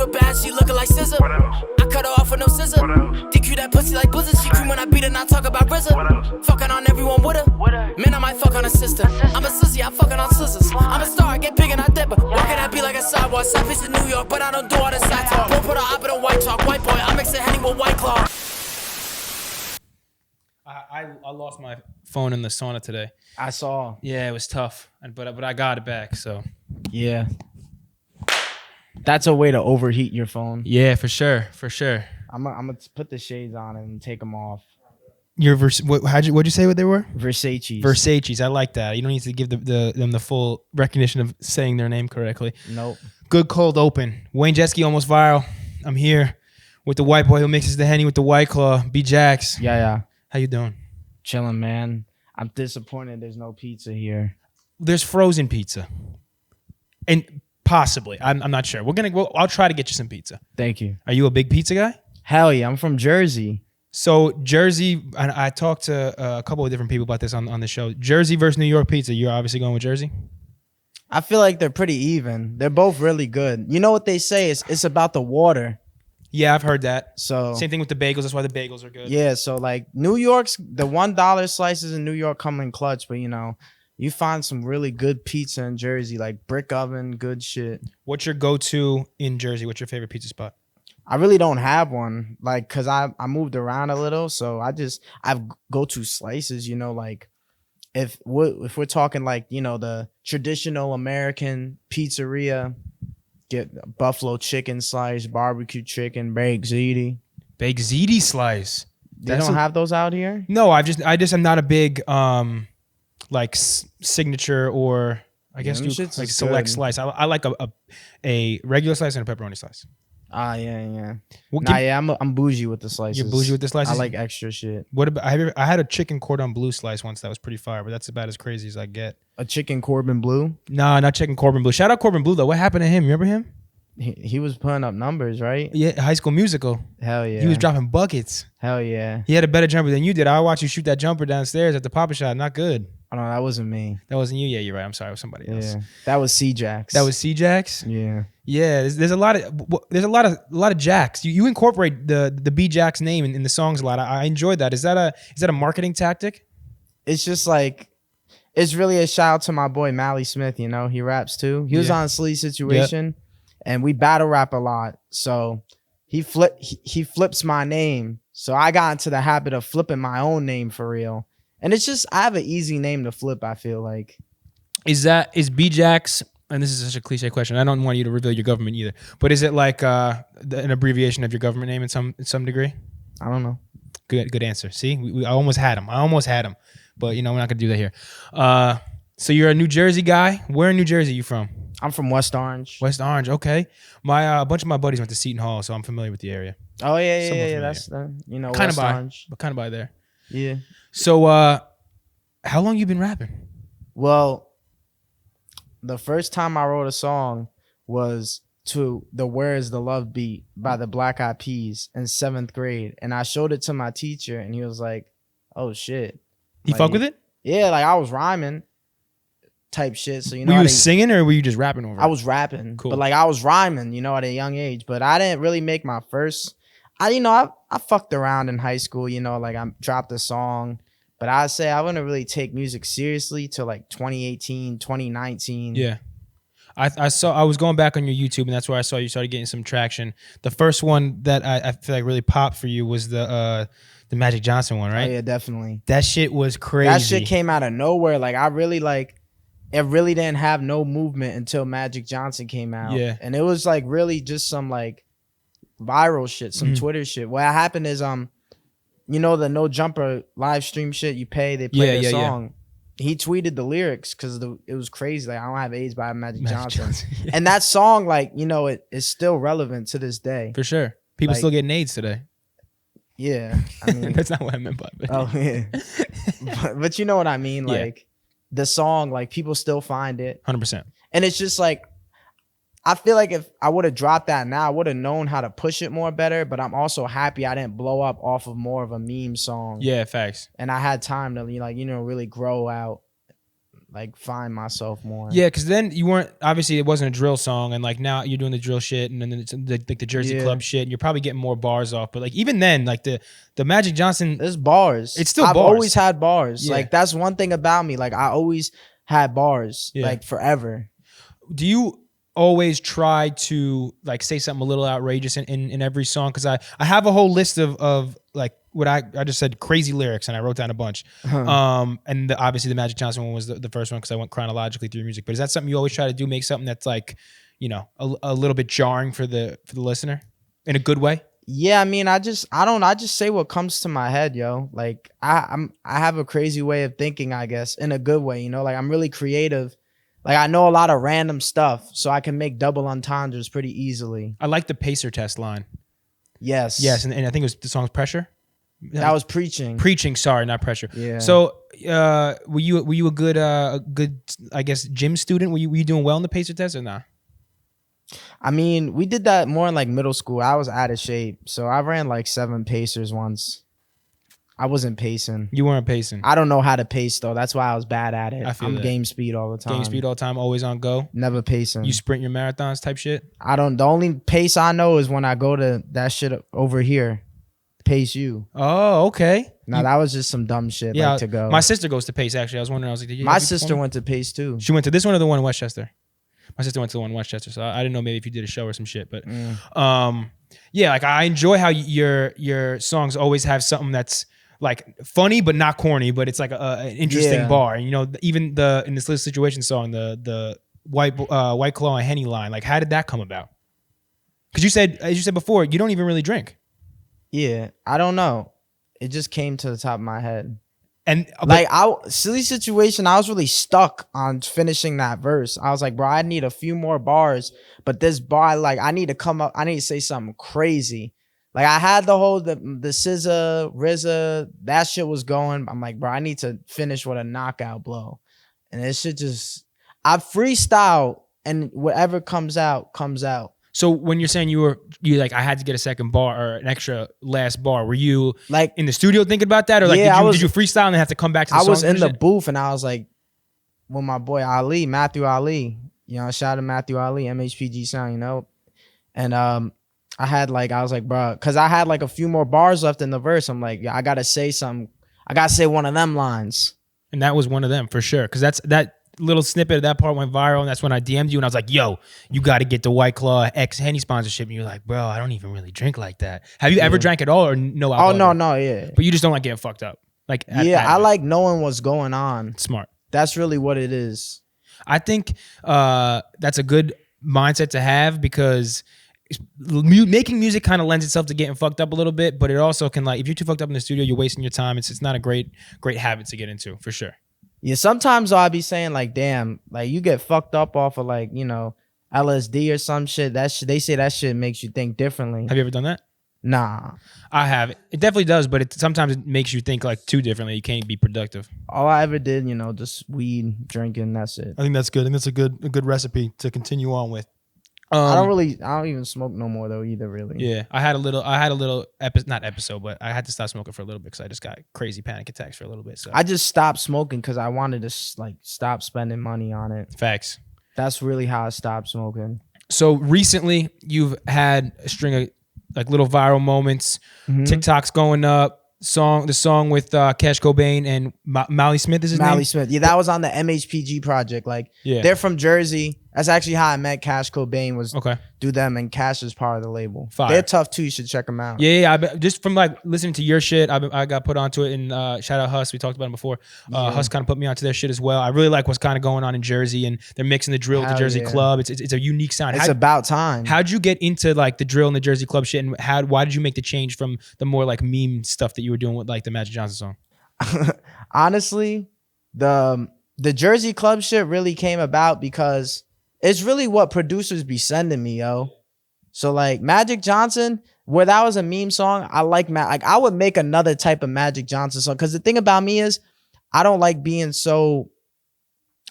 real bad, she looking like scissor. I cut her off with no scissor. DQ that pussy like blizzard. She cream when I beat her, not talk about RZA. Fucking on everyone with her. Man, I might fuck on a sister. I'm a sissy, I'm fucking on scissors. I'm a star, I get big and I dip her. Walking that be like a sidewalk. South Beach in New York, but I don't do all the side talk. Don't put her up in a white chalk. White boy, I mix it Henny with White Claw. I lost my phone in the sauna today. I saw. Yeah, it was tough, but I got it back. So Yeah. That's a way to overheat your phone. yeah, for sure. I'm gonna put the shades on and take them off. Your what'd you say what they were? Versace's. I like that. You don't need to give them the full recognition of saying their name correctly. Nope. Good cold open. Wayne Jetski almost viral. I'm here with the white boy who mixes the Henny with the White Claw. B Jax. Yeah. How you doing? Chilling, man. I'm disappointed there's no pizza here. There's frozen pizza, and possibly I'm not sure. I'll try to get you some pizza. Thank you. Are you a big pizza guy? Hell yeah, I'm from Jersey. So Jersey, I talked to a couple of different people about this on the show. Jersey versus New York pizza. You're obviously going with Jersey. I feel like they're pretty even. They're both really good. You know what they say? It's about the water. Yeah, I've heard that. So same thing with the bagels. That's why the bagels are good. yeah, so like New York's the $1 slices in New York come in clutch, but you find some really good pizza in Jersey, like brick oven, good shit. What's your go-to in Jersey? What's your favorite pizza spot? I really don't have one, like, cause I moved around a little, so I've go-to slices, like if we're talking like, the traditional American pizzeria, get buffalo chicken slice, barbecue chicken, baked ziti. Baked ziti slice. They don't have those out here? No, I just am not a big like signature or I guess like select slice. I like a regular slice and a pepperoni slice. Ah, yeah. Well, I'm bougie with the slices. You're bougie with the slices? I like extra shit. What about? I had a chicken cordon bleu slice once that was pretty fire, but that's about as crazy as I get. A chicken Corbin Bleu? Nah, not chicken Corbin Bleu. Shout out Corbin Bleu though. What happened to him? Remember him? He was putting up numbers, right? Yeah, High School Musical. Hell yeah. He was dropping buckets. Hell yeah. He had a better jumper than you did. I watched you shoot that jumper downstairs at the Papa Shot. Not good. Oh no, that wasn't me. That wasn't you. Yeah, you're right. I'm sorry. It was somebody else. Yeah, that was C-Jax. That was C-Jax. Yeah. Yeah, there's a lot of Jacks. You incorporate the B Jax name in the songs a lot. I enjoyed that. Is that a marketing tactic? It's just like it's really a shout out to my boy Mally Smith. He raps too. He was on Sleaze Situation, and we battle rap a lot. So he flips my name. So I got into the habit of flipping my own name for real. And it's just I have an easy name to flip. I feel like is B Jax. And this is such a cliche question. I don't want you to reveal your government either. But is it like an abbreviation of your government name in some degree? I don't know. Good answer. See, I almost had him. But we're not gonna do that here. So you're a New Jersey guy. Where in New Jersey are you from? I'm from West Orange. West Orange. Okay. A bunch of my buddies went to Seton Hall, so I'm familiar with the area. Oh yeah. That's kind West of Orange. but kind of by there. Yeah. So how long you been rapping? Well, the first time I wrote a song was to the Where Is the Love beat by the Black Eyed Peas in 7th grade. And I showed it to my teacher and he was like, oh shit. He fuck with it? Yeah, like I was rhiming type shit. So were you singing or were you just rapping over it? I was rapping. Cool. But like I was rhyming, at a young age. But I didn't really make my first I fucked around in high school, like I dropped a song. But I'd say I wouldn't really take music seriously till like 2018, 2019. Yeah. I was going back on your YouTube and that's where I saw you started getting some traction. The first one that I feel like really popped for you was the Magic Johnson one, right? Oh, yeah, definitely. That shit was crazy. That shit came out of nowhere. Like I really it really didn't have no movement until Magic Johnson came out. Yeah. And it was like really just some like viral shit, some Twitter shit. What happened is the No Jumper live stream shit you pay, they play the song. He tweeted the lyrics because it was crazy. Like I don't have AIDS by Magic Johnson. Yeah. And that song, it is still relevant to this day. For sure. People still getting AIDS today. Yeah. I mean that's not what I meant by it. Oh yeah. but you know what I mean? Like the song, like people still find it. 100%. And it's just like I feel like if I would have dropped that now, I would have known how to push it more better. But I'm also happy I didn't blow up off of more of a meme song. Yeah, facts. And I had time to really grow out like find myself more. Yeah, because then you weren't, obviously it wasn't a drill song, and like now you're doing the drill shit, and then it's like the Jersey Club shit, and you're probably getting more bars off. But like even then, like the Magic Johnson, there's bars. It's still I've bars. always had bars. Yeah. Like that's one thing about me. Like I always had bars, like forever. Do you always try to like say something a little outrageous in every song? Because I have a whole list of like what I just said crazy lyrics, and I wrote down a bunch. And obviously the Magic Johnson one was the first one because I went chronologically through music. But is that something you always try to do? Make something that's like, you know, a little bit jarring for the listener in a good way? Yeah, I mean, I just say what comes to my head, yo. Like I have a crazy way of thinking, I guess, in a good way, you know. Like I'm really creative. Like I know a lot of random stuff, so I can make double entendres pretty easily. I like the pacer test line. Yes. Yes, and I think it was the song's Pressure. That was Preaching. Preaching, sorry, not Pressure. Yeah. So, were you a good I guess gym student? Were you doing well in the pacer test or not? I mean, we did that more in like middle school. I was out of shape, so I ran like 7 pacers once. I wasn't pacing. You weren't pacing. I don't know how to pace though. That's why I was bad at it. I'm that. game speed all the time. Game speed all the time, always on go. Never pacing. You sprint your marathons type shit? The only pace I know is when I go to that shit over here. Pace you. Oh, okay. Now that was just some dumb shit. Yeah, like to go. My sister goes to Pace actually. I was wondering. I was like, my sister went to Pace too. She went to this one or the one in Westchester? My sister went to the one in Westchester, so I didn't know maybe if you did a show or some shit. But yeah, like I enjoy how your songs always have something that's like funny but not corny, but it's like an interesting bar. And you know, even in this little situation song, the White Claw and Henny line, like how did that come about? Because you said, as you said before, you don't even really drink. Yeah, I don't know. It just came to the top of my head. And like silly situation, I was really stuck on finishing that verse. I was like, bro, I need a few more bars, but this bar, like, I need to come up. I need to say something crazy. Like I had the whole the SZA, RZA, that shit was going. I'm like, bro, I need to finish with a knockout blow, and it should just I freestyle, and whatever comes out comes out. So when you're saying you like I had to get a second bar or an extra last bar, were you like in the studio thinking about that, or like did you freestyle and then have to come back to the song? I was in the booth and I was like, with my boy Ali, Matthew Ali, you know, shout out to Matthew Ali, MHPG Sound, you know, and I was like, bro, because I had like a few more bars left in the verse. I'm like, yeah, I gotta say something. I gotta say one of them lines, and that was one of them for sure, because that little snippet of that part went viral, and that's when I DM'd you and I was like, yo, you got to get the White Claw X Henny sponsorship. And you're like, bro, I don't even really drink like that. Have you ever drank at all or no alcohol? Oh, no, yeah. But you just don't like getting fucked up. Like, I like knowing what's going on. Smart. That's really what it is. I think that's a good mindset to have, because making music kind of lends itself to getting fucked up a little bit, but it also can, like, if you're too fucked up in the studio, you're wasting your time. It's not a great habit to get into, for sure. Yeah, sometimes I'll be saying like, damn, like you get fucked up off of like, you know, LSD or some shit. They say that shit makes you think differently. Have you ever done that? Nah. I have. It definitely does, but sometimes it makes you think like too differently. You can't be productive. All I ever did, you know, just weed, drinking, that's it. I think that's good. I think that's a good recipe to continue on with. I don't even smoke no more though either, really. Yeah, I had a little not episode, but I had to stop smoking for a little bit because I just got crazy panic attacks for a little bit. So I just stopped smoking because I wanted to like stop spending money on it. Facts. That's really how I stopped smoking. So recently, you've had a string of like little viral moments. TikTok's going up. The song with Cash Cobain and Mally Smith is his name? Mally Smith. Yeah, that was on the MHPG project. Like, they're from Jersey. That's actually how I met Cash Cobain, was do them, and Cash is part of the label. Fire. They're tough too. You should check them out. Yeah. Just from like listening to your shit, I got put onto it, and shout out Huss. We talked about him before. Huss kind of put me onto their shit as well. I really like what's kind of going on in Jersey, and they're mixing the drill with the Jersey club. It's a unique sound. It's about time. How'd you get into like the drill and the Jersey club shit, and why did you make the change from the more like meme stuff that you were doing with like the Magic Johnson song? Honestly, the Jersey club shit really came about because it's really what producers be sending me, yo. So like Magic Johnson, where that was a meme song, I like I would make another type of Magic Johnson song, because the thing about me is I don't like being so.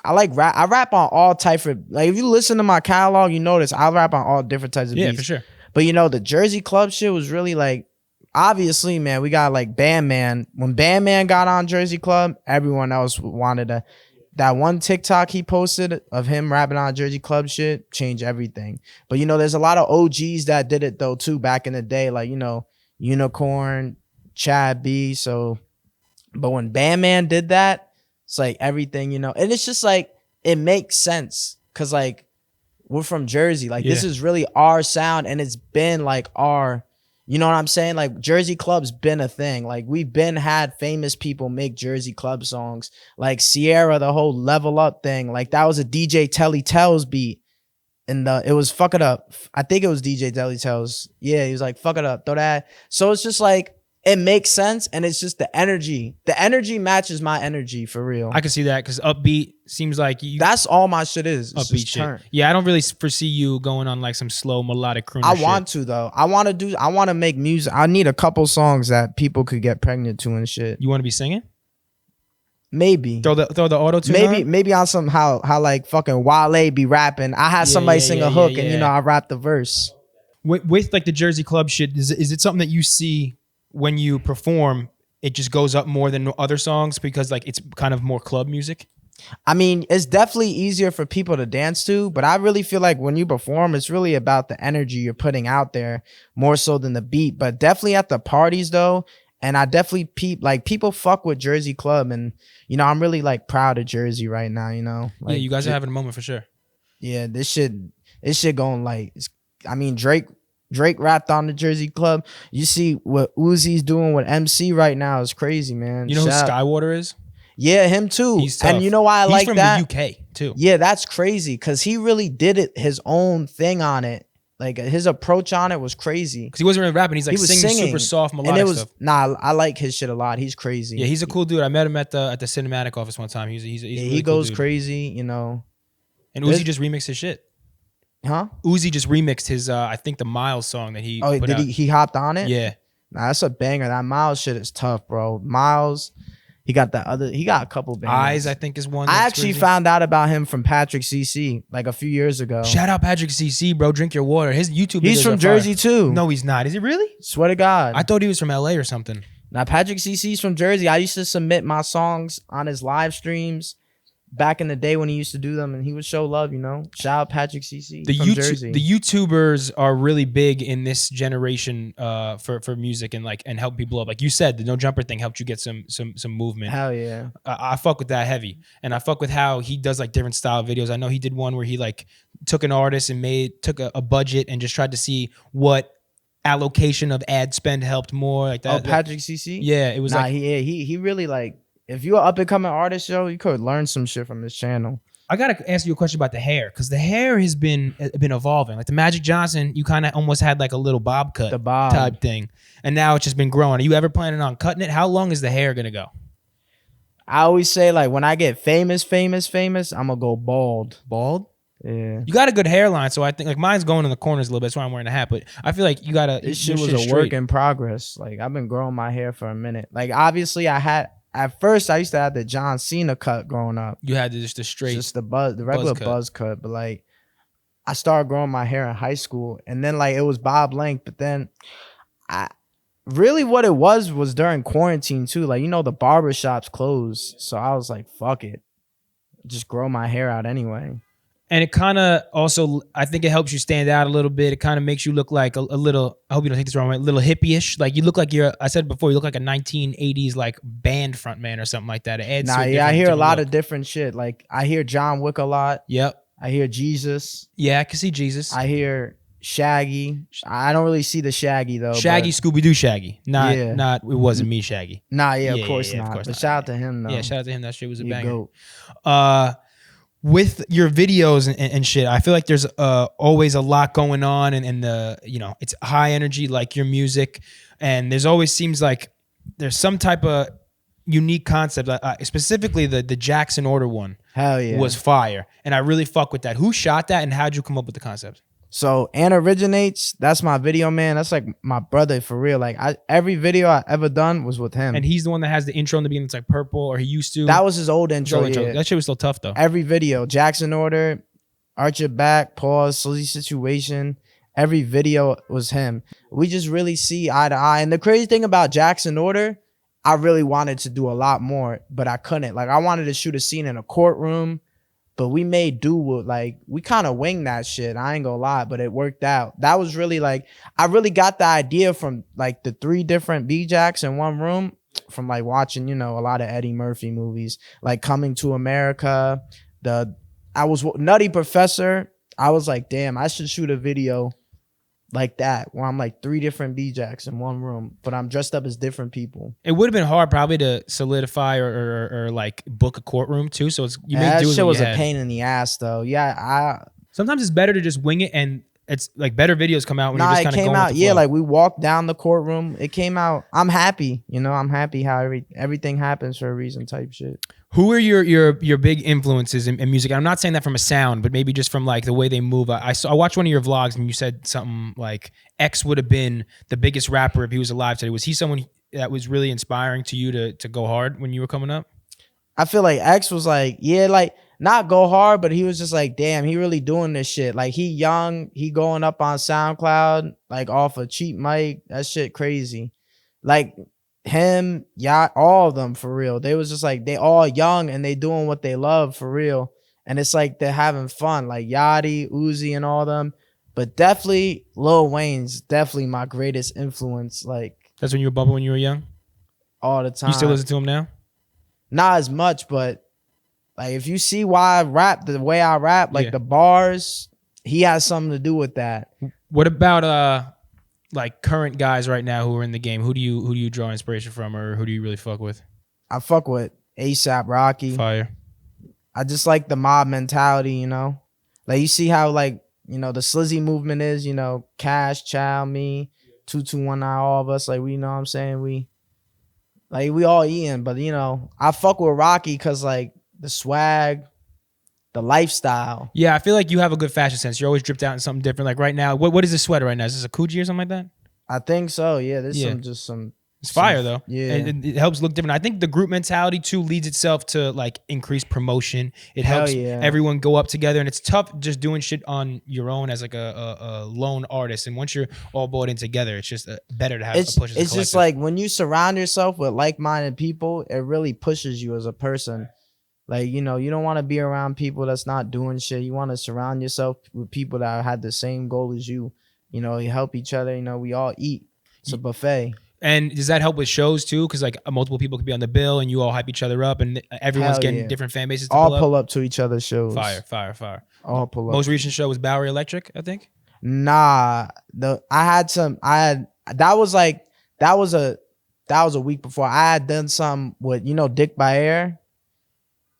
I like rap. I rap on all types of, like, if you listen to my catalog, you notice I rap on all different types of beats. Yeah, for sure. But you know, the Jersey club shit was really like, obviously, man, we got like Bandman. When Bandman got on Jersey Club, everyone else wanted to. that one TikTok he posted of him rapping on Jersey Club shit changed everything. But you know, there's a lot of OGs that did it though too back in the day, like you know, Unicorn, Chad B. So, but when Bandman did that, it's like everything, you know, and it's just like it makes sense because like we're from Jersey, like this is really our sound, and it's been like our. You know what I'm saying? Like Jersey Club's been a thing. Like we've been had famous people make Jersey Club songs. Like Sierra, the whole Level Up thing. Like that was a DJ Telly Tells beat. And it was Fuck It Up. I think it was DJ Telly Tells. Yeah, he was like, fuck it up, throw that. So it's just like, it makes sense, and it's just the energy. The energy matches my energy for real. I can see that because upbeat seems like you. That's all my shit is. It's upbeat shit. Yeah, I don't really foresee you going on like some slow melodic crooner I shit. want to though. I want to make music. I need a couple songs that people could get pregnant to and shit. You want to be singing? Maybe throw the auto tune. Maybe on some how like fucking WRLD be rapping. I had somebody sing a hook and you know I rap the verse. With like the Jersey Club shit, is it something that you see? When you perform, it just goes up more than other songs because like it's kind of more club music? I mean, it's definitely easier for people to dance to, but I really feel like when you perform, it's really about the energy you're putting out there more so than the beat. But definitely at the parties though, and I definitely people fuck with Jersey Club, and you know, I'm really like proud of Jersey right now, you know? Like, yeah, you guys are having a moment for sure. Yeah, this shit going like, I mean, Drake rapped on the Jersey Club. You see what Uzi's doing with MC right now is crazy, man. You know who Skywater is? Yeah, him too. He's tough. And you know why I like that? He's from the UK too. Yeah, that's crazy because he really did it his own thing on it. Like his approach on it was crazy. Because he wasn't really rapping. He's like singing super soft melodic stuff. Nah, I like his shit a lot. He's crazy. Yeah, he's a cool dude. I met him at the cinematic office one time. He's really he cool goes dude. crazy, you know. And Uzi just remixed his shit. Huh? Uzi just remixed his I think the Miles song that he put out. He hopped on it? Yeah. Nah, that's a banger. That Miles shit is tough, bro. Miles, he got a couple bangers. Eyes, I think, is one. I actually found out about him from Patrick CC like a few years ago. Shout out Patrick CC, bro. Drink your water. His YouTube videos He's from Jersey too. No, he's not. Is he really? Swear to God. I thought he was from LA or something. Now Patrick CC's from Jersey. I used to submit my songs on his live streams back in the day when he used to do them, and he would show love, you know. Shout out Patrick CC from Jersey. The YouTubers are really big in this generation for music and help people up. Like you said, the No Jumper thing helped you get some movement. Hell yeah. I fuck with that heavy, and I fuck with how he does like different style videos. I know he did one where he like took an artist and took a budget and just tried to see what allocation of ad spend helped more like that. Oh, Patrick CC? Yeah, it was he really like, if you're an up and coming artist, yo, you could learn some shit from his channel. I gotta ask you a question about the hair, because the hair has been evolving. Like the Magic Johnson, you kind of almost had like a little bob cut type thing, and now it's just been growing. Are you ever planning on cutting it? How long is the hair gonna go? I always say like when I get famous, I'm gonna go bald. Bald? Yeah. You got a good hairline, so I think like mine's going in the corners a little bit. That's why I'm wearing a hat. But I feel like you gotta. This shit was a work in progress. Like I've been growing my hair for a minute. Like obviously at first I used to have the John Cena cut growing up. You had just the straight, just the regular buzz cut. But like I started growing my hair in high school, and then like it was bob length. But then really what it was during quarantine too. Like, you know, the barbershops closed, so I was like, fuck it, just grow my hair out anyway. And it kind of also, I think it helps you stand out a little bit. It kind of makes you look like a little, I hope you don't take this wrong way, a little hippie-ish. Like you look like I said before, you look like a 1980s like band frontman or something like that. It adds I hear a lot of different shit. Like I hear John Wick a lot. Yep. I hear Jesus. Yeah, I can see Jesus. I hear Shaggy. I don't really see the Shaggy though. Shaggy, Scooby-Doo Shaggy. Not it wasn't me Shaggy. Nah, of course not. But shout out to him though. Yeah, shout out to him. That shit was a banger. With your videos and shit, I feel like there's always a lot going on, and the, you know, it's high energy like your music, and there's always seems like there's some type of unique concept. Specifically, the Jackson Order one, hell yeah, was fire, and I really fuck with that. Who shot that, and how'd you come up with the concept? So And Originates, that's my video man. That's like my brother for real. Like every video I ever done was with him. And he's the one that has the intro in the beginning. It's like purple, or he used to. That was his old intro. Yeah. That shit was still tough though. Every video, Jackson Order, Arch Your Back, Pause, Silly Situation. Every video was him. We just really see eye to eye. And the crazy thing about Jackson Order, I really wanted to do a lot more, but I couldn't. Like I wanted to shoot a scene in a courtroom, but we made do with like we kind of winged that shit. I ain't gonna lie, but it worked out. That was really like I really got the idea from like the 3 different B-Jacks in one room from like watching, you know, a lot of Eddie Murphy movies, like Coming to America. I was Nutty Professor. I was like, damn, I should shoot a video like that where I'm like 3 different B-Jacks in one room, but I'm dressed up as different people. It would have been hard probably to solidify or like book a courtroom too. So it's you That make do with shit what was you a had. pain in the ass though. Yeah, Sometimes it's better to just wing it, and it's like better videos come out when you're just it kind of came going out. with the Yeah, flow. like we walked down the courtroom. It came out. I'm happy. You know, I'm happy how everything happens for a reason type shit. Who are your big influences in music? I'm not saying that from a sound, but maybe just from like the way they move. I watched one of your vlogs and you said something like X would have been the biggest rapper if he was alive today. Was he someone that was really inspiring to you to go hard when you were coming up? I feel like X was like, yeah, like not go hard, but he was just like, damn, he really doing this shit. Like he young, he going up on SoundCloud, like off a cheap mic. That shit crazy. Like him, yeah, all of them for real. They was just like they all young and they doing what they love for real. And it's like they're having fun, like Yachty, Uzi, and all them. But definitely Lil Wayne's definitely my greatest influence, like That's when you were bumping when you were young? all the time. You still listen to him now? Not as much, but like if you see why I rap the way I rap, like Yeah. the bars, he has something to do with that. What about like current guys right now who are in the game? Who do you draw inspiration from, or who do you really fuck with? I fuck with ASAP Rocky. Fire. I just like the mob mentality, you know? Like you see how like, you know, the Slizzy movement is, you know, Cash, Chow, me, 2219, all of us, like we know what I'm saying, we all eating, but you know, I fuck with Rocky cause like the swag, the lifestyle. Yeah, I feel like you have a good fashion sense. You're always dripped out in something different. Like right now, what is this sweater right now? Is this a Coogee or something like that? I think so, yeah. There's Yeah. some It's fire though. Yeah. And it helps look different. I think the group mentality too leads itself to like increased promotion. It Hell helps yeah. everyone go up together, and it's tough just doing shit on your own as like a lone artist. And once you're all bought in together, it's just better to have a push as a It's just collective. like when you surround yourself with like-minded people, it really pushes you as a person. Like, you know, you don't want to be around people that's not doing shit. You want to surround yourself with people that had the same goal as you. You know, you help each other. You know, we all eat. It's a buffet. And does that help with shows too? Because like multiple people could be on the bill, and you all hype each other up, and everyone's Hell getting yeah. different fan bases to All pull up. pull up to each other's shows. Fire. All pull up. Most recent show was Bowery Electric, I think. Nah, that was a week before. I had done some with, you know, Dick by Air.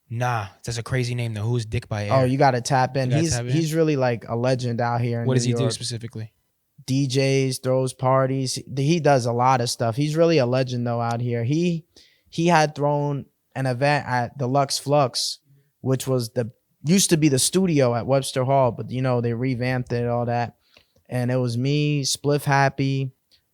Nah, that's a crazy name though. Who's Dick by Air? Oh, you gotta tap in. You gotta tap in? He's really like a legend out here in What does New he do York. specifically? DJs, throws parties. He does a lot of stuff. He's really a legend though out here. He had thrown an event at the Lux Flux, which was used to be the studio at Webster Hall, but you know, they revamped it, all that. And it was me, Spliff Happy,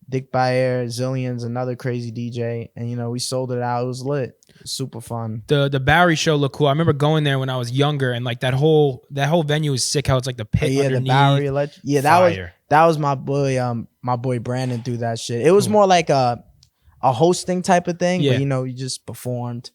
Dick by Air, Zillions, another crazy DJ. And you know, we sold it out. It was lit. It was super fun. The Bowery show looked cool. I remember going there when I was younger, and like that whole venue is sick. How it's like the pit Yeah, underneath. the Bowery Electric. Yeah, Fire. that was my boy Brandon through that shit. It was more like a hosting type of thing, Yeah. but you know, you just performed.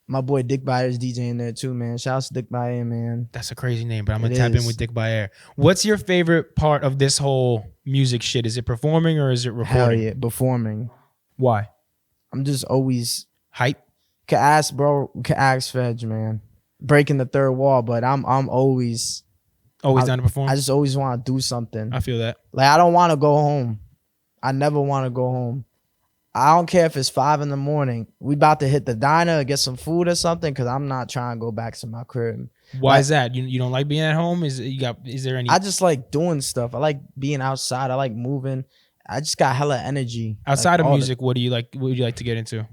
My boy Dick Byer's DJing there too, man. Shouts to Dick Byer, man. That's a crazy name, but I'm gonna It tap in is. with Dick by Air. What's your favorite part of this whole music shit? Is it performing or is it recording? Hell yeah, performing. Why? I'm just always Hype? can ask Fedge, man. Breaking the third wall, but I'm always Always down to perform? I just always want to do something. I feel that. Like I don't want to go home. I never want to go home. I don't care if it's 5 a.m. We about to hit the diner or get some food or something, because I'm not trying to go back to my crib. Why is that? You don't like being at home? Is there any I just like doing stuff. I like being outside. I like moving. I just got hella energy. outside Like, of all the- music? What do you like? What would you like to get into?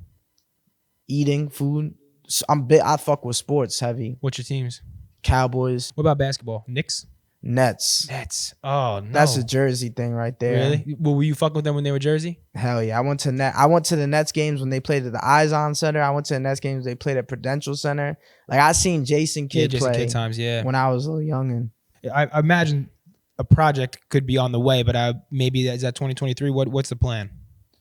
Eating food. So I fuck with sports heavy. What's your teams? Cowboys, What about basketball? Knicks? Nets. Nets. Oh no. That's a Jersey thing right there. Really? Well, were you fucking with them when they were Jersey? Hell yeah. I went to the Nets games when they played at the Izon Center. I went to the Nets games they played at Prudential Center. Like I seen Jason Kidd Jason play Kidd times. Yeah. when I was a little youngin'. I imagine a project could be on the way, but maybe is that 2023? What's the plan?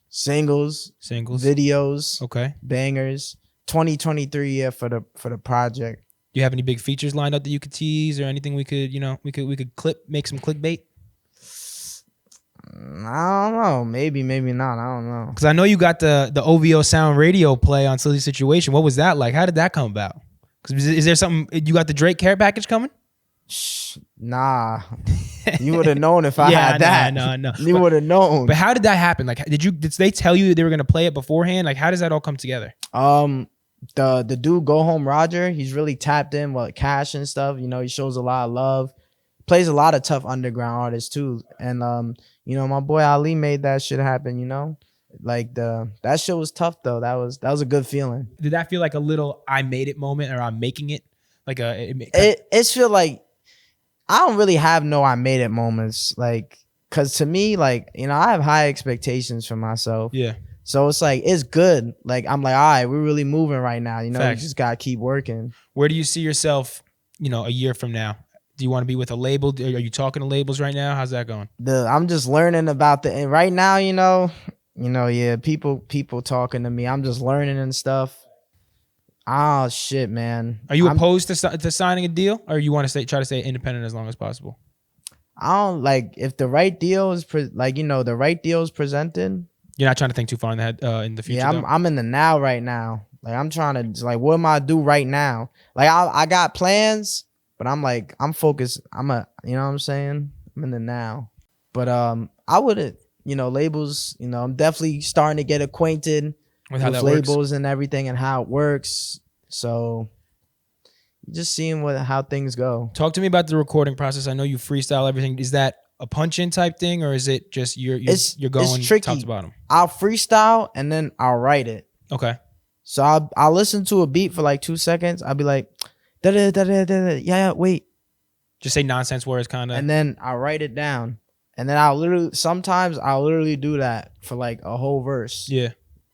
singles, videos, Okay. bangers. 2023 year for the project. Do you have any big features lined up that you could tease or anything we could, we could make some clickbait? I don't know. Maybe not. I don't know. Because I know you got the OVO Sound radio play on Silly Situation. What was that like? How did that come about? Because is there something, you got the Drake care package coming? Nah. You would have known if I had that. No. You would have known. But how did that happen? Like, did they tell you they were gonna play it beforehand? Like, how does that all come together? The dude Go Home Roger, he's really tapped in with Cash and stuff. He shows a lot of love. Plays a lot of tough underground artists too. And my boy Ali made that shit happen, Like that shit was tough though. That was a good feeling. Did that feel like a little I made it moment or I'm making it? Like it's feel like I don't really have no I made it moments. Like, cause to me, like, I have high expectations for myself. Yeah. So it's like, it's good. Like, I'm like, all right, we're really moving right now. You just gotta keep working. Where do you see yourself, a year from now? Do you want to be with a label? Are you talking to labels right now? How's that going? I'm just learning about and right now, yeah, people talking to me. I'm just learning and stuff. Oh shit, man. Are you opposed to signing a deal, or you want to try to stay independent as long as possible? I don't like if the right deal is the right deal is presented. You're not trying to think too far in the future. Yeah, I'm in the now right now. Like I'm trying to what am I do right now? Like I got plans, but I'm focused. You know what I'm saying? I'm in the now. But I would labels. I'm definitely starting to get acquainted with labels works. And everything and how it works. So just seeing how things go. Talk to me about the recording process. I know you freestyle everything. Is that a punch-in type thing, or is it just you're going top to bottom? I'll freestyle and then I'll write it. Okay. So I'll listen to a beat for like 2 seconds. I'll be like, da da da da da. Yeah, wait. Just say nonsense words, kind of. And then I'll write it down. And then sometimes I'll literally do that for like a whole verse. Yeah.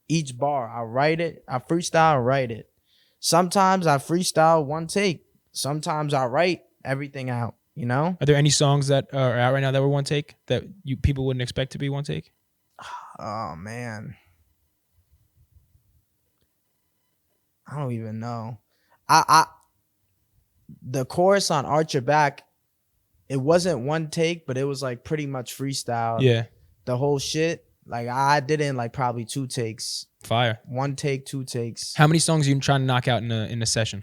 Each bar, I write it. I freestyle, write it. Sometimes I freestyle one take. Sometimes I write everything out. Are there any songs that are out right now that were one take that people wouldn't expect to be one take? Oh man, I don't even know. The chorus on Arch Your Back, it wasn't one take, but it was like pretty much freestyle. Yeah. The whole shit. Like I did it in like probably 2 takes. Fire. 1 take, 2 takes. How many songs are you trying to knock out in a session?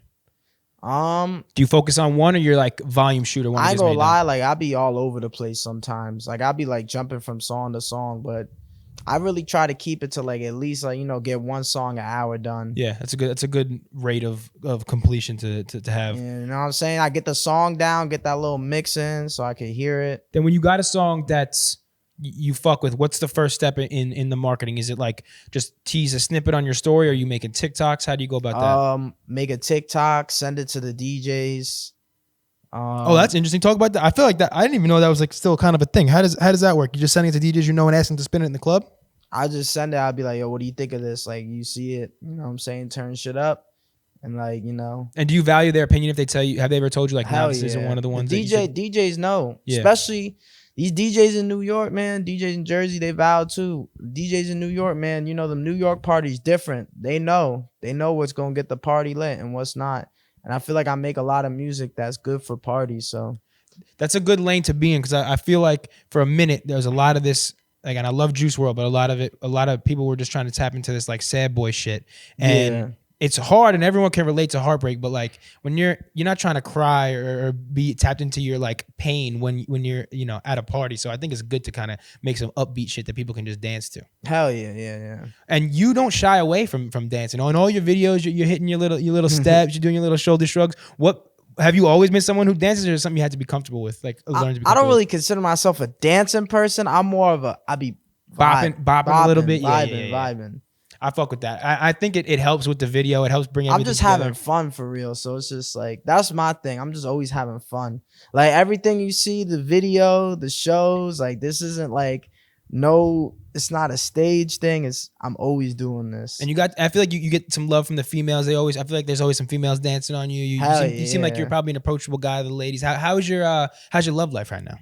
Do you focus on one, or you're like volume shooter? I ain't gonna lie, like I be all over the place sometimes. Like I be like jumping from song to song, but I really try to keep it to like at least like get one song an hour done. Yeah, that's a good rate of completion to have. Yeah, you know what I'm saying? I get the song down, get that little mix in so I can hear it. Then when you got a song that's you fuck with, what's the first step in the marketing? Is it like just tease a snippet on your story, or are you making TikToks? How do you go about that? Make a TikTok, send it to the DJs. Oh, that's interesting. Talk about that. I feel like that. I didn't even know that was like still kind of a thing. How does that work? You just sending it to DJs and asking to spin it in the club? I just send it. I'll be like, yo, what do you think of this? Like, you see it, you know what I'm saying? Turn shit up. And like, And do you value their opinion if they tell you, have they ever told you like, no, this isn't one of the ones DJs know. Yeah. Especially these DJs in New York, man, DJs in Jersey, they vow too. DJs in New York, man, the New York party's different. They know what's going to get the party lit and what's not. And I feel like I make a lot of music that's good for parties. So that's a good lane to be in. Cause I feel like for a minute, there's a lot of this, like, and I love Juice WRLD, but a lot of people were just trying to tap into this like sad boy shit. And it's hard, and everyone can relate to heartbreak, but like when you're not trying to cry or be tapped into your like pain when you're at a party. So I think it's good to kind of make some upbeat shit that people can just dance to. Hell yeah. And you don't shy away from dancing. On all your videos, you're hitting your little steps, you're doing your little shoulder shrugs. What have you always been someone who dances, or something you had to be comfortable with? Like learn to be I don't really consider myself a dancing person. I'm more of I be bopping a little bit, vibing. I fuck with that. I think it helps with the video. It helps bring everything I'm just together. having fun for real. So it's just like, that's my thing. I'm just always having fun. Like everything you see, the video, the shows, like this isn't like, it's not a stage thing. I'm always doing this. And I feel like you get some love from the females. I feel like there's always some females dancing on you. You seem like you're probably an approachable guy to the ladies. How's your love life right now?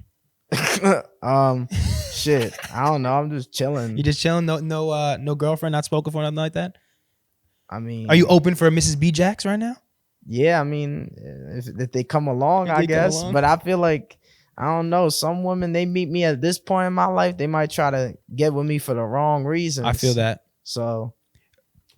shit. I don't know. I'm just chilling. You just chilling? No girlfriend, not spoken for, nothing like that? I mean, Are you open for a Mrs. B Jacks right now? yeah, I mean, if they come along, If I they come guess. along? But I feel like, I don't know. Some women, they meet me at this point in my life, they might try to get with me for the wrong reasons. I feel that. So,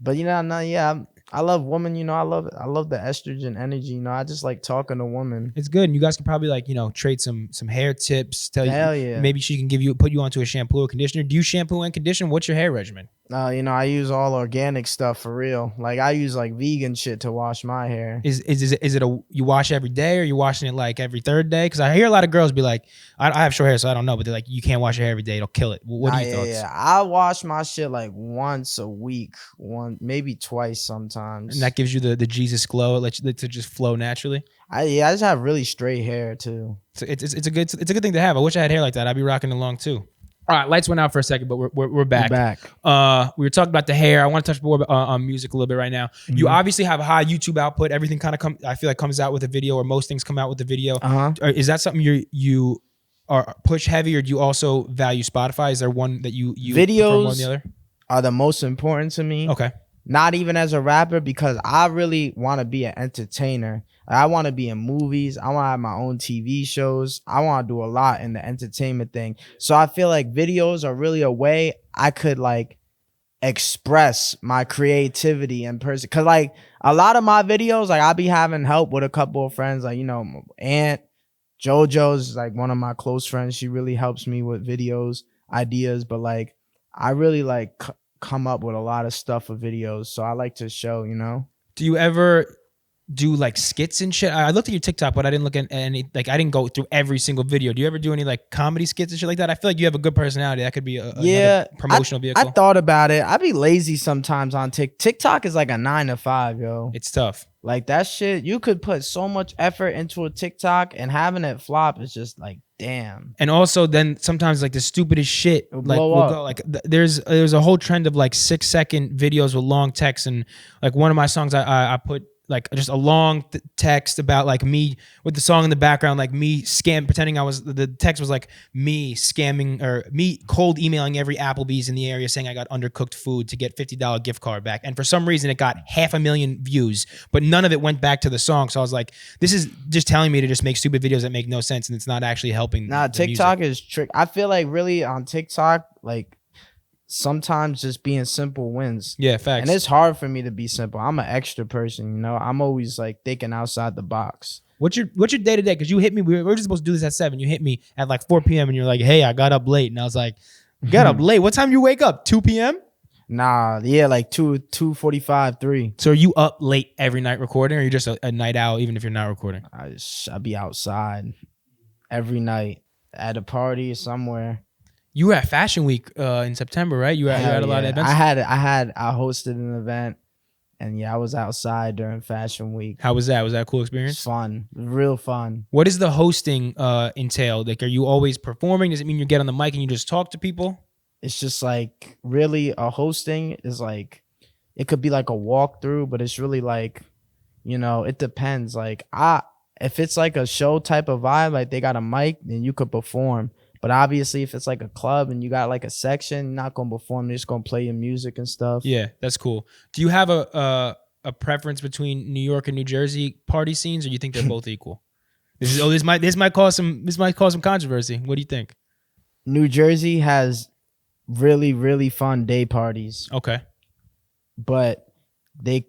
but no, yeah, I love women. I love the estrogen energy. I just like talking to women. It's good. And you guys can probably like, trade some hair tips. Hell yeah. Maybe she can put you onto a shampoo or conditioner. Do you shampoo and condition? What's your hair regimen? I use all organic stuff for real. Like I use like vegan shit to wash my hair. Is it you wash every day or you washing it like every third day? Because I hear a lot of girls be like, I have short hair, so I don't know, but they're like, you can't wash your hair every day, it'll kill it. What are your thoughts? Yeah, I wash my shit like once a week, maybe twice sometimes. And that gives you the Jesus glow. It lets it to just flow naturally. I just have really straight hair too. So it's a good thing to have. I wish I had hair like that. I'd be rocking it long too. All right, lights went out for a second, but we're back. We were talking about the hair. I want to touch more on music a little bit right now. Mm-hmm. You obviously have a high YouTube output. Everything kind of I feel like comes out with a video, or most things come out with a video. Is that something you are push heavy, or do you also value Spotify? Is there one that you videos prefer more than the other? Are the most important to me. Okay. Not even as a rapper, because I really want to be an entertainer. I want to be in movies. I want to have my own TV shows. I want to do a lot in the entertainment thing. So I feel like videos are really a way I could like express my creativity in person. Cause like a lot of my videos, like I'll be having help with a couple of friends, like, Aunt JoJo's like one of my close friends. She really helps me with videos, ideas, but like I really like come up with a lot of stuff for videos. So I like to show, Do you ever do like skits and shit? I looked at your TikTok, but I didn't look at any, like I didn't go through every single video. Do you ever do any like comedy skits and shit like that? I feel like you have a good personality. That could be a promotional vehicle. I thought about it. I'd be lazy sometimes on TikTok is like a 9 to 5, yo. It's tough. Like that shit, you could put so much effort into a TikTok, and having it flop is just like, damn. And also then sometimes like the stupidest shit like will go like there's a whole trend of like 6-second videos with long text, and like one of my songs I put like just a long text about like me with the song in the background, like me pretending the text was like me scamming or me cold emailing every Applebee's in the area saying I got undercooked food to get $50 gift card back. And for some reason it got 500,000 views, but none of it went back to the song. So I was like, this is just telling me to just make stupid videos that make no sense, and it's not actually helping. Nah, TikTok is trick. I feel like really on TikTok, like sometimes just being simple wins. Yeah, facts. And it's hard for me to be simple. I'm an extra person, I'm always like thinking outside the box. What's your day to day? Because you hit me. We were just supposed to do this at 7. You hit me at like 4 p.m. and you're like, hey, I got up late. And I was like, got up late? What time you wake up? 2 p.m.? Nah, yeah, like 2:45, 3. So are you up late every night recording, or are you just a night owl even if you're not recording? I be outside every night at a party or somewhere. You were at Fashion Week in September, right? You had a lot of events. I hosted an event, and yeah, I was outside during Fashion Week. How was that? Was that a cool experience? It's fun, real fun. What does the hosting entail? Like, are you always performing? Does it mean you get on the mic and you just talk to people? It's just like really a hosting is like, it could be like a walkthrough, but it's really like, it depends. Like if it's like a show type of vibe, like they got a mic, then you could perform. But obviously, if it's like a club and you got like a section, you're not going to perform. You're just going to play your music and stuff. Yeah, that's cool. Do you have a preference between New York and New Jersey party scenes, or you think they're both equal? This might cause some controversy. What do you think? New Jersey has really, really fun day parties. Okay. But this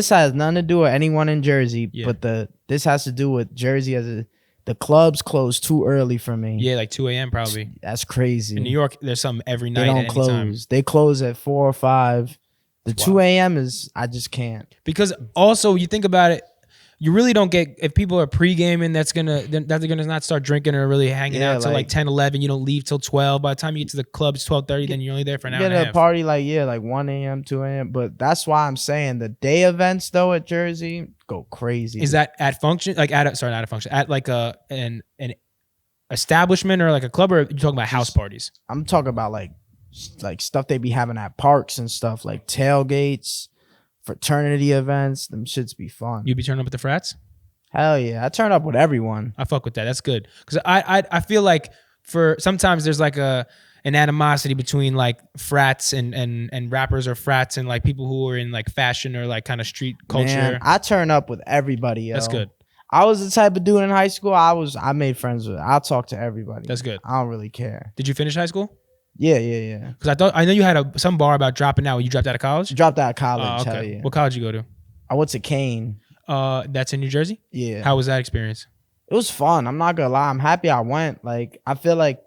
has nothing to do with anyone in Jersey. Yeah. But this has to do with Jersey the clubs close too early for me. Yeah, like 2 a.m. probably. That's crazy. In New York, there's something every night. They don't close. Time. They close at 4 or 5. The 2 a.m. is, I just can't. Because also, you think about it, you really don't get, if people are pre-gaming, they're gonna not start drinking or really hanging out till like 10, 11. You don't leave till 12. By the time you get to the club, it's 12:30. Then you're only there for an hour and a half. Get a party like 1 a.m., 2 a.m. But that's why I'm saying the day events though at Jersey go crazy. Is that at function? Like not a function. At like an establishment or like a club, or are you talking about house parties? I'm talking about like stuff they be having at parks and stuff, like tailgates, fraternity events. Them shits be fun. You be turning up with the frats? Hell yeah, I turn up with everyone. I fuck with that. That's good, because I feel like for sometimes there's like an animosity between like frats and rappers or frats and like people who are in like fashion or like kind of street culture. Man, I turn up with everybody. Yo. That's good. I was the type of dude in high school. I made friends with. I'll talk to everybody. That's good. I don't really care. Did you finish high school? Yeah. Because I know you had some bar about dropping out when you dropped out of college. Dropped out of college. Oh, okay. Hell yeah. What college you go to? I went to Kane. That's in New Jersey? Yeah. How was that experience? It was fun. I'm not gonna lie. I'm happy I went. Like, I feel like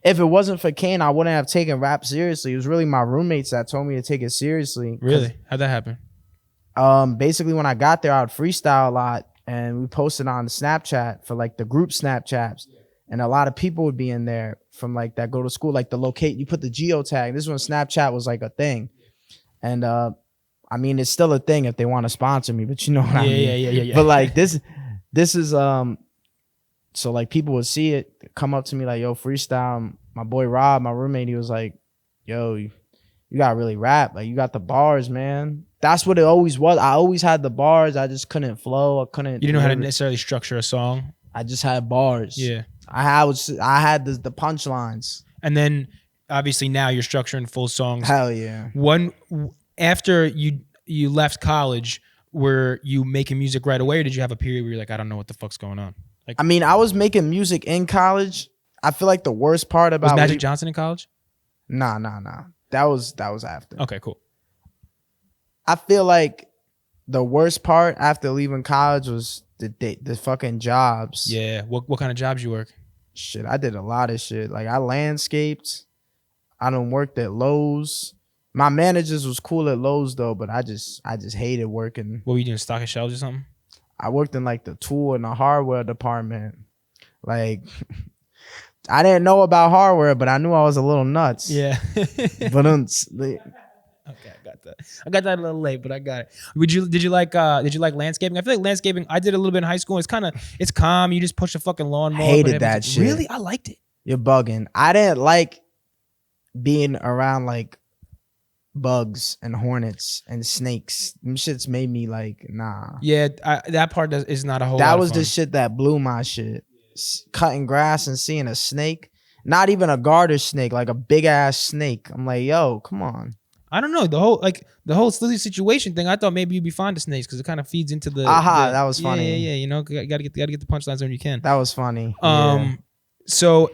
if it wasn't for Kane, I wouldn't have taken rap seriously. It was really my roommates that told me to take it seriously. Really? How'd that happen? Basically when I got there, I would freestyle a lot and we posted on Snapchat for like the group Snapchats. And a lot of people would be in there from like that go to school, like the locate, you put the geotag. This is when Snapchat was like a thing. And I mean, it's still a thing if they want to sponsor me, but you know what I mean? Yeah. But like this is so like people would see it, come up to me like, yo, freestyle. My boy Rob, my roommate, he was like, yo, you gotta really rap. Like you got the bars, man. That's what it always was. I always had the bars. I just couldn't flow. You didn't know how to necessarily structure a song. I just had bars. Yeah. I had the punchlines. And then obviously now you're structuring full songs. Hell yeah. After you left college, were you making music right away, or did you have a period where you're like, I don't know what the fuck's going on? Like, I mean, I was making music in college. I feel like the worst part about was Magic Johnson in college? Nah. That was after. Okay, cool. I feel like the worst part after leaving college was the fucking jobs. Yeah. What kind of jobs you work? Shit, I did a lot of shit. Like I landscaped. I done worked at Lowe's. My managers was cool at Lowe's though, but I just hated working. What were you doing? Stocking shelves or something? I worked in like the tool and the hardware department. Like I didn't know about hardware, but I knew I was a little nuts. Yeah. But okay, I got that a little late, but I got it. Did you like landscaping? I feel like landscaping, I did a little bit in high school. It's calm. You just push a fucking lawnmower. Hated that shit. Really? I liked it. You're bugging. I didn't like being around like bugs and hornets and snakes. Them shits made me like, nah. Yeah, that part is not a whole lot That of was fun. the shit that blew my shit. Cutting grass and seeing a snake. Not even a garter snake, like a big ass snake. I'm like, yo, come on. I don't know. The whole Slizzy situation thing, I thought maybe you'd be fond of snakes because it kind of feeds into the that was funny. Yeah, you know, gotta get the punchlines when you can. That was funny. So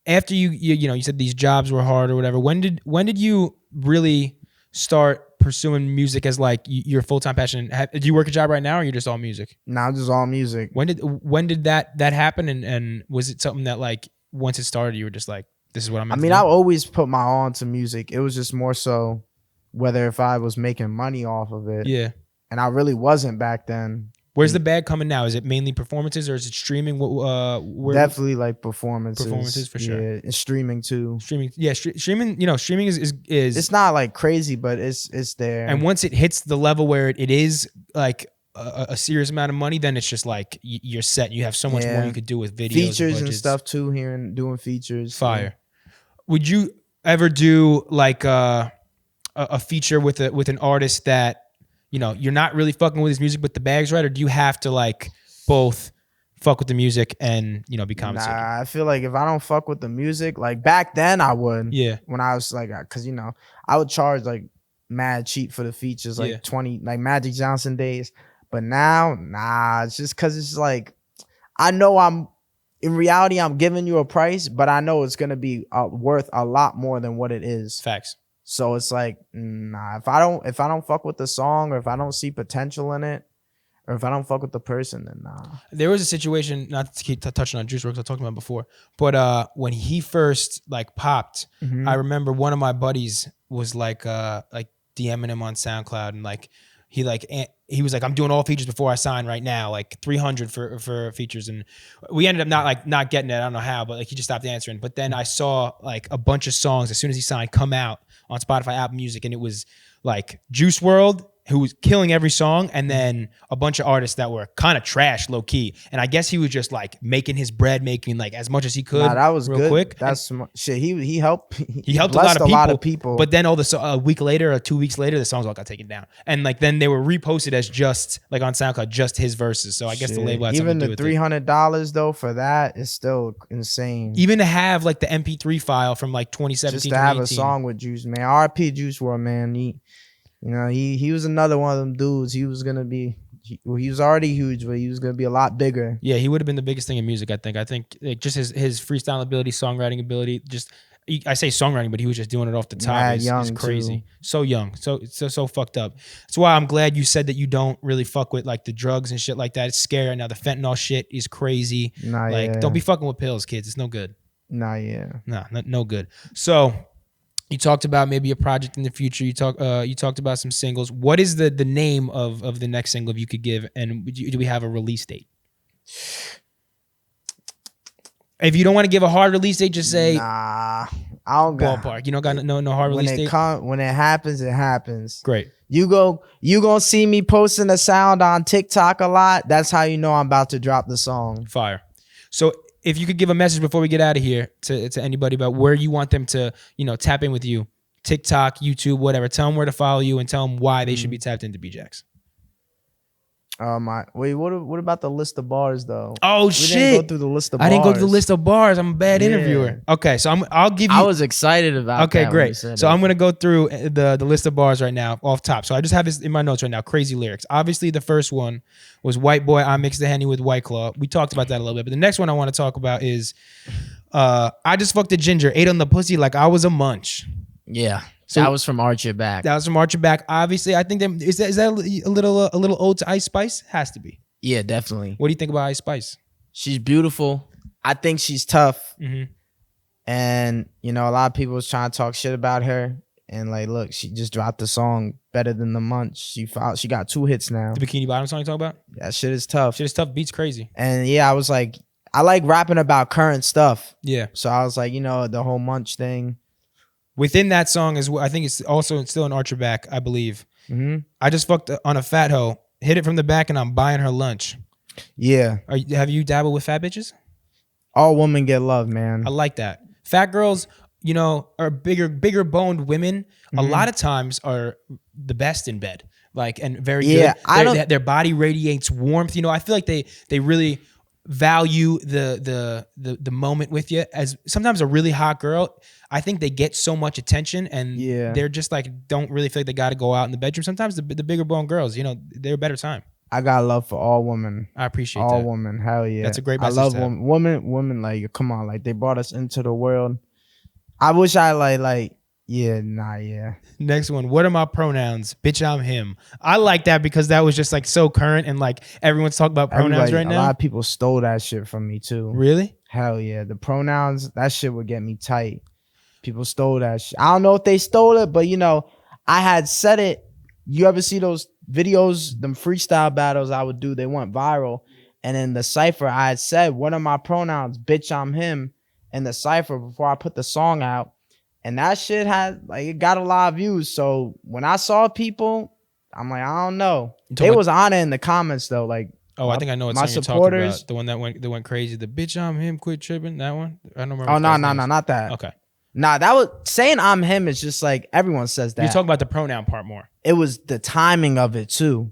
after you said these jobs were hard or whatever, when did you really start pursuing music as like your full-time passion? Do you work a job right now, or you're just all music? Nah, just all music. When did that happen, and was it something that like once it started you were just like, this is what I'm meant to do? I always put my all into music. It was just more so whether if I was making money off of it. Yeah. And I really wasn't back then. Where's the bag coming now? Is it mainly performances or is it streaming? Definitely like performances. Performances for sure. Yeah, and streaming too. Streaming, yeah, streaming. You know, streaming is. It's not like crazy, but it's there. And once it hits the level where it is like a serious amount of money, then it's just like you're set. You have so much more you could do with videos, features and stuff too. Here and doing features. Fire. Yeah. Would you ever do like a feature with an artist that, you know, you're not really fucking with his music, but the bag's right, or do you have to like both fuck with the music and, you know, be compensated? Nah, I feel like if I don't fuck with the music, like back then I would. Yeah. When I was like, cause you know, I would charge like mad cheap for the features, like 20, like Magic Johnson days. But now, nah, it's just cause it's like, I know in reality, I'm giving you a price, but I know it's gonna be worth a lot more than what it is. Facts. So it's like, nah, if I don't fuck with the song, or if I don't see potential in it, or if I don't fuck with the person, then nah. There was a situation, not to keep touching on Juice WRLD, I talked about before, but when he first like popped, I remember one of my buddies was like DMing him on SoundCloud, and like he was like, I'm doing all features before I sign right now, like 300 for features. And we ended up not getting it. I don't know how, but like he just stopped answering. But then I saw like a bunch of songs as soon as he signed come out on Spotify, Apple Music, and it was like Juice WRLD, who was killing every song, and then a bunch of artists that were kind of trash, low key. And I guess he was just like making his bread, making like as much as he could. Nah, that was real good. quick. That's shit. He helped. He helped a lot of people. But then a week later or 2 weeks later, the songs all got taken down, and like then they were reposted as just like on SoundCloud, just his verses. So I guess the label had even something to do the with it. $300 though for that is still insane. Even to have like the MP3 file from like 2017, Just to have a 2018. song with Juice, man. RP Juice WRLD, man. He was another one of them dudes. He was gonna be. He was already huge, but he was gonna be a lot bigger. Yeah, he would have been the biggest thing in music. I think like, just his freestyle ability, songwriting ability. Just I say songwriting, but he was just doing it off the top. It's crazy. Too. So young, so fucked up. That's why I'm glad you said that you don't really fuck with like the drugs and shit like that. It's scary. Now the fentanyl shit is crazy. Don't be fucking with pills, kids. It's no good. No good. So. You talked about maybe a project in the future. You talked about some singles. What is the name of the next single if you could give? And do we have a release date? If you don't want to give a hard release date, just say I don't ballpark. You don't got no hard release date. When it happens, it happens. Great. You gonna see me posting a sound on TikTok a lot. That's how you know I'm about to drop the song. Fire. So if you could give a message before we get out of here to anybody about where you want them to, tap in with you, TikTok, YouTube, whatever. Tell them where to follow you and tell them why they should be tapped into BJax. What about the list of bars though? Oh we shit! didn't go through the list of bars. I didn't go through the list of bars. I'm a bad interviewer. Okay, so I'll give you. I was excited about. Okay, great. So I'm gonna go through the list of bars right now off top. So I just have this in my notes right now. Crazy lyrics. Obviously, the first one was "White Boy." I mixed the Henny with White Claw. We talked about that a little bit. But the next one I want to talk about is, I just fucked a ginger, ate on the pussy like I was a munch. Yeah. So that was from Archer Back. That was from Archer Back. Obviously, I think is that a little ode to Ice Spice? Has to be. Yeah, definitely. What do you think about Ice Spice? She's beautiful. I think she's tough. Mm-hmm. And, a lot of people was trying to talk shit about her. And, like, look, she just dropped the song Better Than the Munch. She got 2 hits now. The Bikini Bottom song you talk about? That shit is tough. Beats crazy. And, yeah, I was like, I like rapping about current stuff. Yeah. So I was like, the whole Munch thing. Within that song, I think it's also still an Archer Back, I believe. Mm-hmm. I just fucked on a fat hoe. Hit it from the back and I'm buying her lunch. Yeah. Have you dabbled with fat bitches? All women get love, man. I like that. Fat girls, are bigger boned women. Mm-hmm. A lot of times are the best in bed. Like, and very good. Their body radiates warmth. I feel like they really value the moment with you. As sometimes a really hot girl, I think they get so much attention and they're just like don't really feel like they got to go out in the bedroom. Sometimes the bigger bone girls, they're a better time. I got love for all women. I appreciate all that. women. Hell yeah, that's a great message. I love women. Like, come on, like they brought us into the world. I wish I like. Yeah. Next one. What are my pronouns? Bitch, I'm him. I like that because that was just like so current and like everyone's talking about pronouns right now. A lot of people stole that shit from me too. Really? Hell yeah. The pronouns, that shit would get me tight. People stole that shit. I don't know if they stole it, but I had said it. You ever see those videos, them freestyle battles I would do? They went viral. And in the cypher, I had said, what are my pronouns? Bitch, I'm him. In the cypher before I put the song out. And that shit it got a lot of views. So when I saw people, I'm like, I don't know. They was on it in the comments though. Like, I think I know what song you're talking about. The one that went crazy. The bitch, I'm him, quit tripping. That one? I don't remember. Oh, no, not that. Okay. Nah, that was saying I'm him is just like everyone says that. You're talking about the pronoun part more. It was the timing of it too.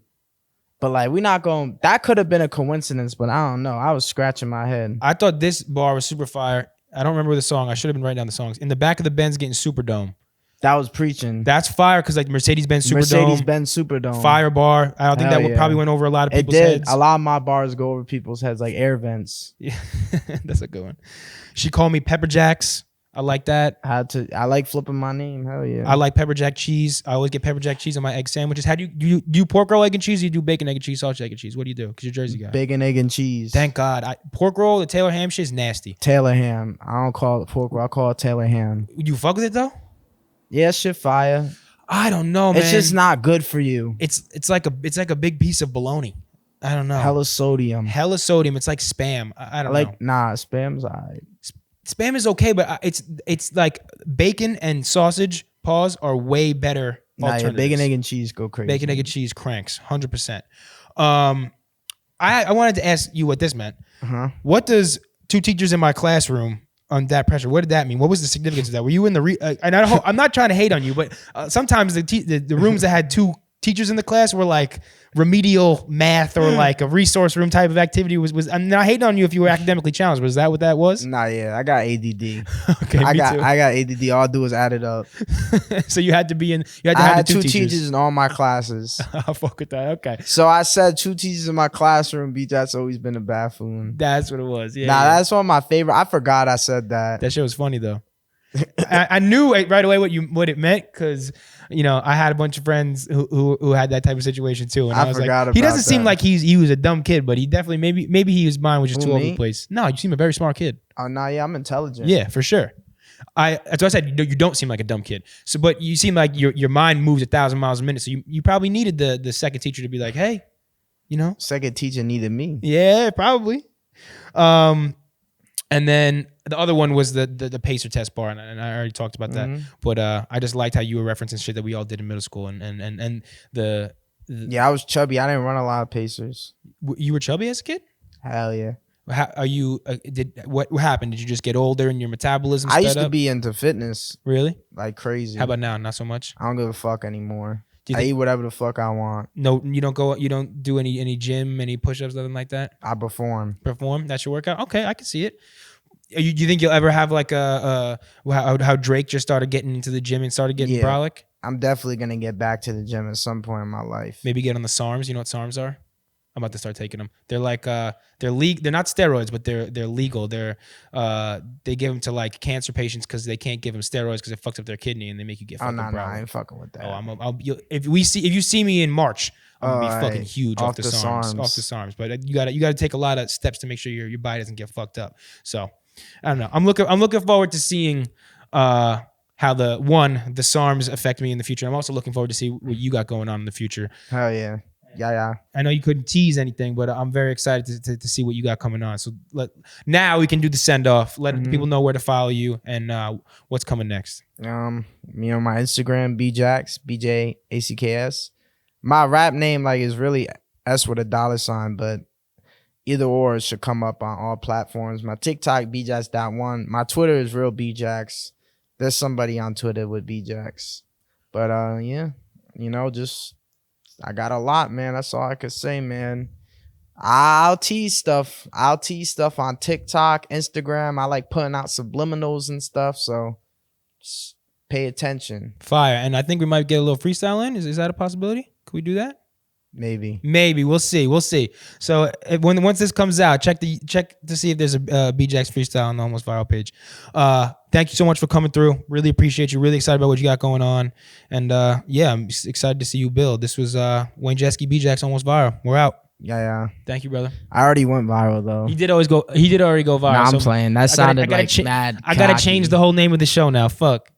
But like, we not going, that could have been a coincidence, but I don't know. I was scratching my head. I thought this bar was super fire. I don't remember the song. I should have been writing down the songs. In the back of the Benz getting Superdome. That was preaching. That's fire because like Mercedes-Benz Superdome. Mercedes-Benz Superdome. Fire bar. I don't think that probably went over a lot of people's heads. A lot of my bars go over people's heads like air vents. Yeah, that's a good one. She called me Pepper Jacks. I like that. I like flipping my name. Hell yeah. I like pepper jack cheese. I always get pepper jack cheese on my egg sandwiches. How do you do pork roll, egg and cheese? Or you do bacon, egg and cheese, sausage, egg and cheese? What do you do? Because you're Jersey guy. Bacon, egg and cheese. Thank God. Pork roll, the Taylor ham shit is nasty. Taylor ham. I don't call it pork roll. I call it Taylor ham. You fuck with it though? Yeah, shit fire. I don't know, man. It's just not good for you. It's like a big piece of bologna. I don't know. Hella sodium. It's like spam. I don't know. Nah, spam's alright. Spam is okay, but it's like bacon and sausage paws are way better Nah, yeah, alternatives. bacon, egg, and cheese go crazy. Bacon, egg, and cheese cranks, 100%. I wanted to ask you what this meant. What does two teachers in my classroom on that pressure? What did that mean? What was the significance of that? Were you in the and I'm not trying to hate on you, but sometimes the rooms that had two teachers in the class were like remedial math or like a resource room type of activity. I'm not hating on you if you were academically challenged. Was that what that was? Nah, yeah, I got ADD. Okay, I got too. ADD. All I do is add it up. So you had to be in. You had to I have had the two two teachers in all my classes. I'll fuck with that. Okay, So I said two teachers in my classroom. That's always been a buffoon. that's what it was. Yeah, Nah, yeah. that's one of my favorite. I forgot I said that. That shit was funny though. I knew right away what it meant because I had a bunch of friends who had that type of situation too, and I was forgot like, he about doesn't seem that. like he was a dumb kid, but he definitely maybe his mind was just Who, too over me? the place. No, you seem a very smart kid. Oh, nah, yeah, I'm intelligent. Yeah, for sure. That's what I said. You don't seem like a dumb kid. So, but you seem like your mind moves 1,000 miles a minute. So you probably needed the second teacher to be like, hey, Second teacher needed me. yeah, probably. And then the other one was the pacer test bar, and I already talked about that. But I just liked how you were referencing shit that we all did in middle school, and the Yeah, I was chubby. I didn't run a lot of pacers. you were chubby as a kid. Hell yeah. How are you? What happened? Did you just get older and your metabolism? I sped used to up? be into fitness Really? like crazy. How about now? Not so much. I don't give a fuck anymore. Do you I think- eat whatever the fuck I want. No, you don't do any gym, any push-ups, nothing like that. I perform. Perform. That's your workout. Okay, I can see it. Do you think you'll ever have like how Drake just started getting into the gym and started getting Yeah. brolic? I'm definitely gonna get back to the gym at some point in my life. Maybe get on the SARMs. You know what SARMs are? I'm about to start taking them. They're like they're not steroids, but they're legal. They give them to like cancer patients because they can't give them steroids because it fucks up their kidney and they make you get Oh fucking no, I brolic. ain't fucking with that. If you see me in March, I'm gonna be Alright. fucking huge off the SARMs. Off the SARMs. But you gotta take a lot of steps to make sure your body doesn't get fucked up. So I don't know. I'm looking forward to seeing how the SARMs affect me in the future. I'm also looking forward to see what you got going on in the future. Hell yeah. Yeah. I know you couldn't tease anything, but I'm very excited to see what you got coming on. So now we can do the send off. Let people know where to follow you and what's coming next. Me on my Instagram, bjax, BJACKS. My rap name is really S with a $, but either or it should come up on all platforms. My TikTok, bjax.1. My Twitter is real bjax. There's somebody on Twitter with bjax. But yeah, just I got a lot, man. That's all I could say, man. I'll tease stuff. on TikTok, Instagram. I like putting out subliminals and stuff, so just pay attention. Fire. And I think we might get a little freestyle in. Is that a possibility? Could we do that? Maybe. We'll see. So once this comes out, check to see if there's a BJax freestyle on the Almost Viral page. Thank you so much for coming through. Really appreciate you. Really excited about what you got going on. And yeah, I'm excited to see you build. This was Wayne Jetski, BJax, Almost Viral. We're out. Yeah. Thank you, brother. I already went viral though. He did already go viral. Nah, I'm so playing. That sounded mad. I gotta change the whole name of the show now. Fuck.